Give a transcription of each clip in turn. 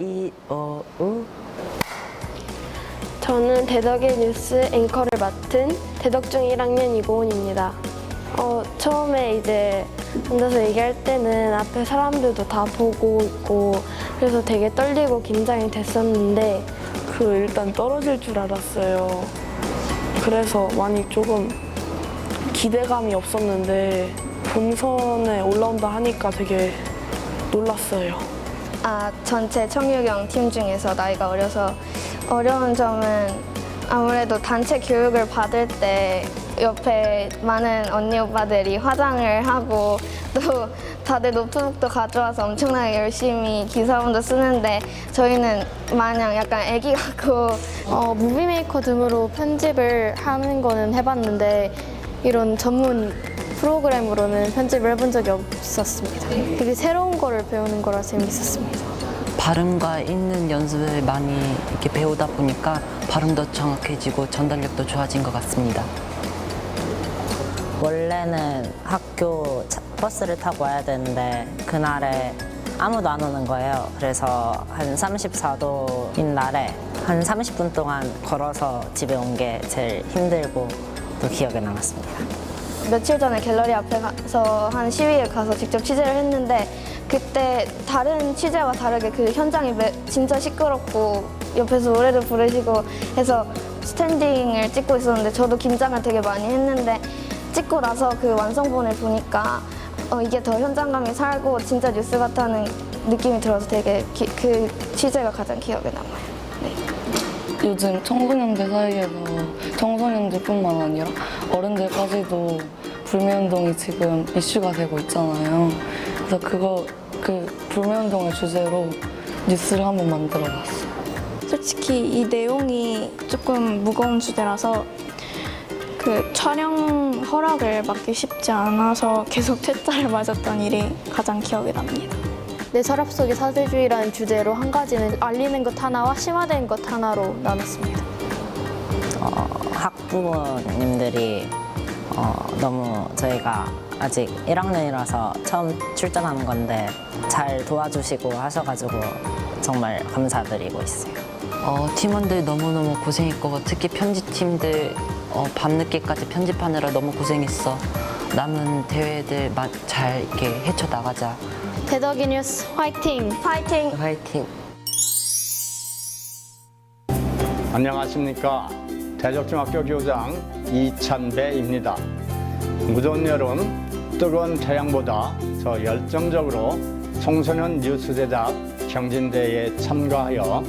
이, 어, 우. 저는 대덕의 뉴스 앵커를 맡은 대덕중 1학년 이고은입니다. 처음에 이제 앉아서 얘기할 때는 앞에 사람들도 다 보고 있고 그래서 되게 떨리고 긴장이 됐었는데 일단 떨어질 줄 알았어요. 그래서 많이 조금 기대감이 없었는데 본선에 올라온다 하니까 되게 놀랐어요. 전체 청유경 팀 중에서 나이가 어려서 어려운 점은 아무래도 단체 교육을 받을 때 옆에 많은 언니 오빠들이 화장을 하고 또 다들 노트북도 가져와서 엄청나게 열심히 기사본도 쓰는데 저희는 마냥 약간 애기 같고 무비메이커 등으로 편집을 하는 거는 해봤는데 이런 전문 프로그램으로는 편집을 해본 적이 없었습니다. 되게 새로운 거를 배우는 거라 재밌었습니다. 발음과 읽는 연습을 많이 이렇게 배우다 보니까 발음도 정확해지고 전달력도 좋아진 것 같습니다. 원래는 학교 버스를 타고 와야 되는데 그날에 아무도 안 오는 거예요. 그래서 한 34도인 날에 한 30분 동안 걸어서 집에 온 게 제일 힘들고 또 기억에 남았습니다. 며칠 전에 갤러리 앞에 가서 한 시위에 가서 직접 취재를 했는데 그때 다른 취재와 다르게 그 현장이 진짜 시끄럽고 옆에서 노래를 부르시고 해서 스탠딩을 찍고 있었는데 저도 긴장을 되게 많이 했는데 찍고 나서 그 완성본을 보니까 이게 더 현장감이 살고 진짜 뉴스 같다는 느낌이 들어서 되게 그 취재가 가장 기억에 남아요. 네. 요즘 청소년들 사이에서 청소년들뿐만 아니라 어른들까지도 불매운동이 지금 이슈가 되고 있잖아요. 그래서 그 불매운동을 주제로 뉴스를 한번 만들어봤어요. 솔직히 이 내용이 조금 무거운 주제라서 그 촬영 허락을 받기 쉽지 않아서 계속 퇴짜를 맞았던 일이 가장 기억에 납니다. 내 서랍 속의 사대주의라는 주제로 한 가지는 알리는 것 하나와 심화된 것 하나로 나눴습니다. 학부모님들이 너무 저희가 아직 1학년이라서 처음 출전하는 건데 잘 도와주시고 하셔가지고 정말 감사드리고 있어요. 팀원들 너무너무 고생했고 특히 편집팀들 밤늦게까지 편집하느라 너무 고생했어. 남은 대회들 잘 이렇게 헤쳐나가자. 대덕이 뉴스 화이팅! 파이팅! 화이팅! 안녕하십니까. 대덕중학교 교장 이찬배입니다. 무더운 여름 뜨거운 태양보다 더 열정적으로 청소년 뉴스 제작 경진대회에 참가하여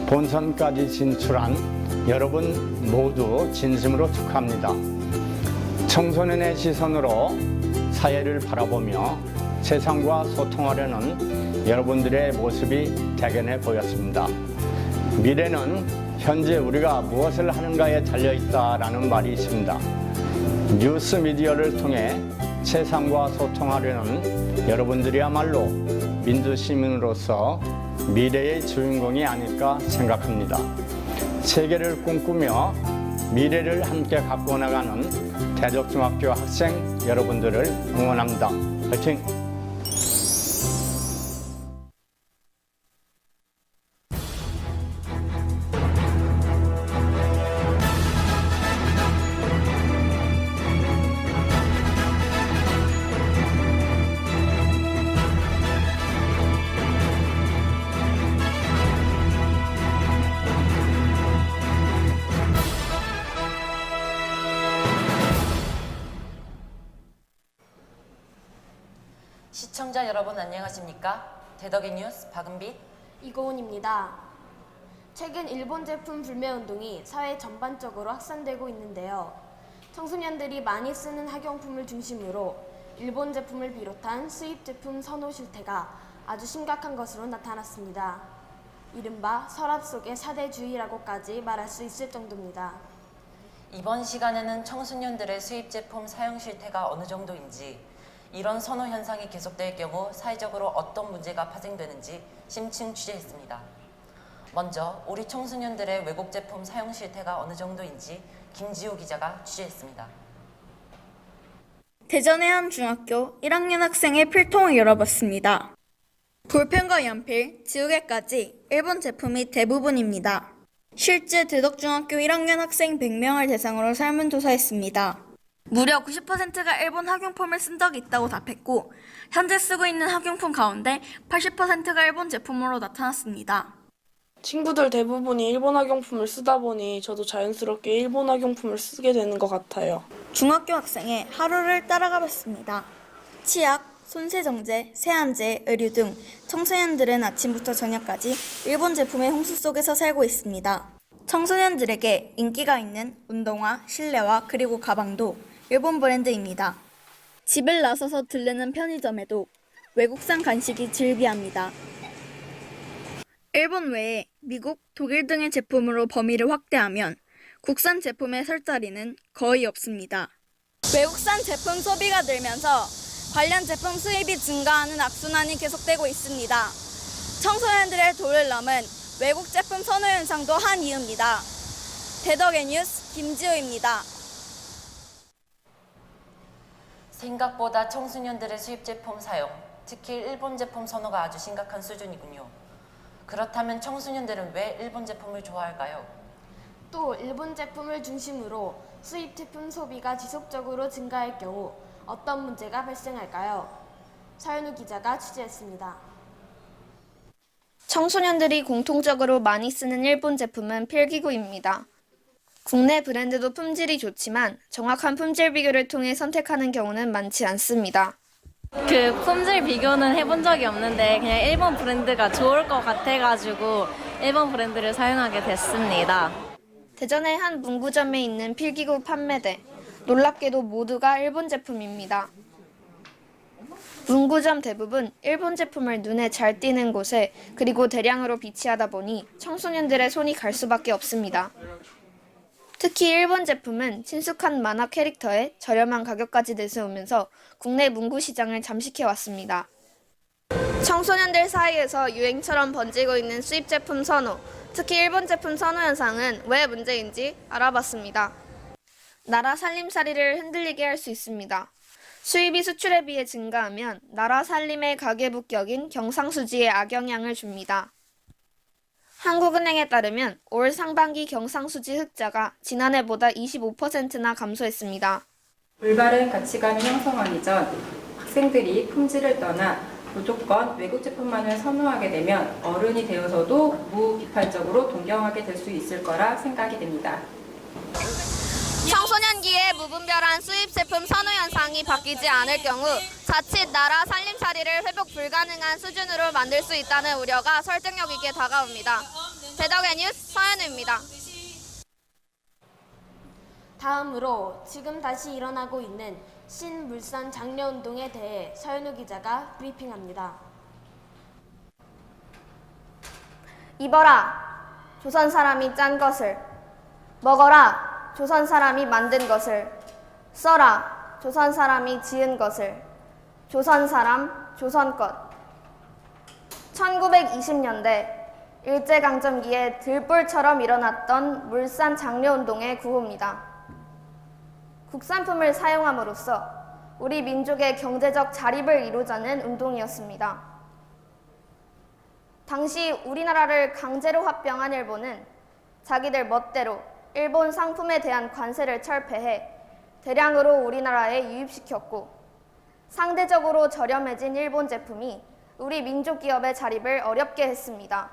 본선까지 진출한 여러분 모두 진심으로 축하합니다. 청소년의 시선으로 사회를 바라보며 세상과 소통하려는 여러분들의 모습이 대견해 보였습니다. 미래는 현재 우리가 무엇을 하는가에 달려있다라는 말이 있습니다. 뉴스 미디어를 통해 세상과 소통하려는 여러분들이야말로 민주시민으로서 미래의 주인공이 아닐까 생각합니다. 세계를 꿈꾸며 미래를 함께 갖고 나가는 대덕중학교 학생 여러분들을 응원합니다. 화이팅! 시청자 여러분 안녕하십니까? 대덕의 뉴스 박은빛 이고은입니다. 최근 일본 제품 불매운동이 사회 전반적으로 확산되고 있는데요. 청소년들이 많이 쓰는 학용품을 중심으로 일본 제품을 비롯한 수입 제품 선호 실태가 아주 심각한 것으로 나타났습니다. 이른바 서랍 속의 사대주의라고까지 말할 수 있을 정도입니다. 이번 시간에는 청소년들의 수입 제품 사용 실태가 어느 정도인지 이런 선호 현상이 계속될 경우 사회적으로 어떤 문제가 파생되는지 심층 취재했습니다. 먼저 우리 청소년들의 외국 제품 사용 실태가 어느 정도인지 김지호 기자가 취재했습니다. 대전의 한 중학교 1학년 학생의 필통을 열어봤습니다. 볼펜과 연필, 지우개까지 일본 제품이 대부분입니다. 실제 대덕중학교 1학년 학생 100명을 대상으로 설문조사했습니다. 무려 90%가 일본 학용품을 쓴 적이 있다고 답했고, 현재 쓰고 있는 학용품 가운데 80%가 일본 제품으로 나타났습니다. 친구들 대부분이 일본 학용품을 쓰다 보니 저도 자연스럽게 일본 학용품을 쓰게 되는 것 같아요. 중학교 학생의 하루를 따라가 봤습니다. 치약, 손세정제, 세안제, 의류 등 청소년들은 아침부터 저녁까지 일본 제품의 홍수 속에서 살고 있습니다. 청소년들에게 인기가 있는 운동화, 실내화, 그리고 가방도 일본 브랜드입니다. 집을 나서서 들르는 편의점에도 외국산 간식이 즐비합니다. 일본 외에 미국, 독일 등의 제품으로 범위를 확대하면 국산 제품의 설 자리는 거의 없습니다. 외국산 제품 소비가 늘면서 관련 제품 수입이 증가하는 악순환이 계속되고 있습니다. 청소년들의 도를 넘은 외국 제품 선호 현상도 한 이유입니다. 대덕의 뉴스 김지우입니다. 생각보다 청소년들의 수입 제품 사용, 특히 일본 제품 선호가 아주 심각한 수준이군요. 그렇다면 청소년들은 왜 일본 제품을 좋아할까요? 또 일본 제품을 중심으로 수입 제품 소비가 지속적으로 증가할 경우 어떤 문제가 발생할까요? 서현우 기자가 취재했습니다. 청소년들이 공통적으로 많이 쓰는 일본 제품은 필기구입니다. 국내 브랜드도 품질이 좋지만 정확한 품질 비교를 통해 선택하는 경우는 많지 않습니다. 그 품질 비교는 해본 적이 없는데 그냥 일본 브랜드가 좋을 것 같아가지고 일본 브랜드를 사용하게 됐습니다. 대전의 한 문구점에 있는 필기구 판매대. 놀랍게도 모두가 일본 제품입니다. 문구점 대부분 일본 제품을 눈에 잘 띄는 곳에 그리고 대량으로 비치하다 보니 청소년들의 손이 갈 수밖에 없습니다. 특히 일본 제품은 친숙한 만화 캐릭터에 저렴한 가격까지 내세우면서 국내 문구 시장을 잠식해왔습니다. 청소년들 사이에서 유행처럼 번지고 있는 수입 제품 선호, 특히 일본 제품 선호 현상은 왜 문제인지 알아봤습니다. 나라 살림살이를 흔들리게 할 수 있습니다. 수입이 수출에 비해 증가하면 나라 살림의 가계부격인 경상수지에 악영향을 줍니다. 한국은행에 따르면 올 상반기 경상수지 흑자가 지난해보다 25%나 감소했습니다. 올바른 가치관을 형성하기 전 학생들이 품질을 떠나 무조건 외국 제품만을 선호하게 되면 어른이 되어서도 무비판적으로 동경하게 될 수 있을 거라 생각이 됩니다. 청소년기에 무분별한 수입 제품 선호 현상이 바뀌지 않을 경우 자칫 나라 살림살이를 회복 불가능한 수준으로 만들 수 있다는 우려가 설득력 있게 다가옵니다. 대덕의 뉴스 서현우입니다. 다음으로 지금 다시 일어나고 있는 신물산 장려운동에 대해 서현우 기자가 브리핑합니다. 입어라, 조선 사람이 짠 것을. 먹어라, 조선 사람이 만든 것을. 써라, 조선 사람이 지은 것을. 조선 사람, 조선 것. 1920년대 일제강점기에 들불처럼 일어났던 물산 장려운동의 구호입니다. 국산품을 사용함으로써 우리 민족의 경제적 자립을 이루자는 운동이었습니다. 당시 우리나라를 강제로 합병한 일본은 자기들 멋대로 일본 상품에 대한 관세를 철폐해 대량으로 우리나라에 유입시켰고 상대적으로 저렴해진 일본 제품이 우리 민족 기업의 자립을 어렵게 했습니다.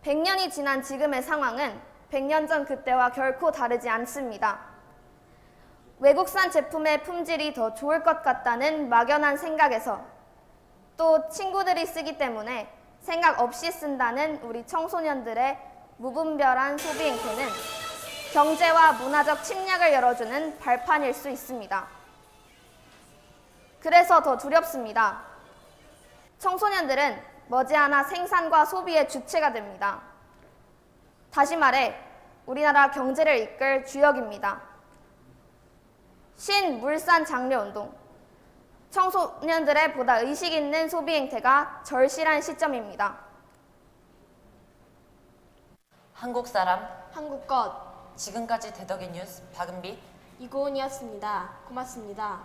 100년이 지난 지금의 상황은 100년 전 그때와 결코 다르지 않습니다. 외국산 제품의 품질이 더 좋을 것 같다는 막연한 생각에서 또 친구들이 쓰기 때문에 생각 없이 쓴다는 우리 청소년들의 무분별한 소비 행태는 경제와 문화적 침략을 열어주는 발판일 수 있습니다. 그래서 더 두렵습니다. 청소년들은 머지않아 생산과 소비의 주체가 됩니다. 다시 말해 우리나라 경제를 이끌 주역입니다. 신물산 장려운동. 청소년들의 보다 의식 있는 소비 행태가 절실한 시점입니다. 한국 사람, 한국 것 지금까지 대덕의 뉴스 박은비, 이고은이었습니다. 고맙습니다.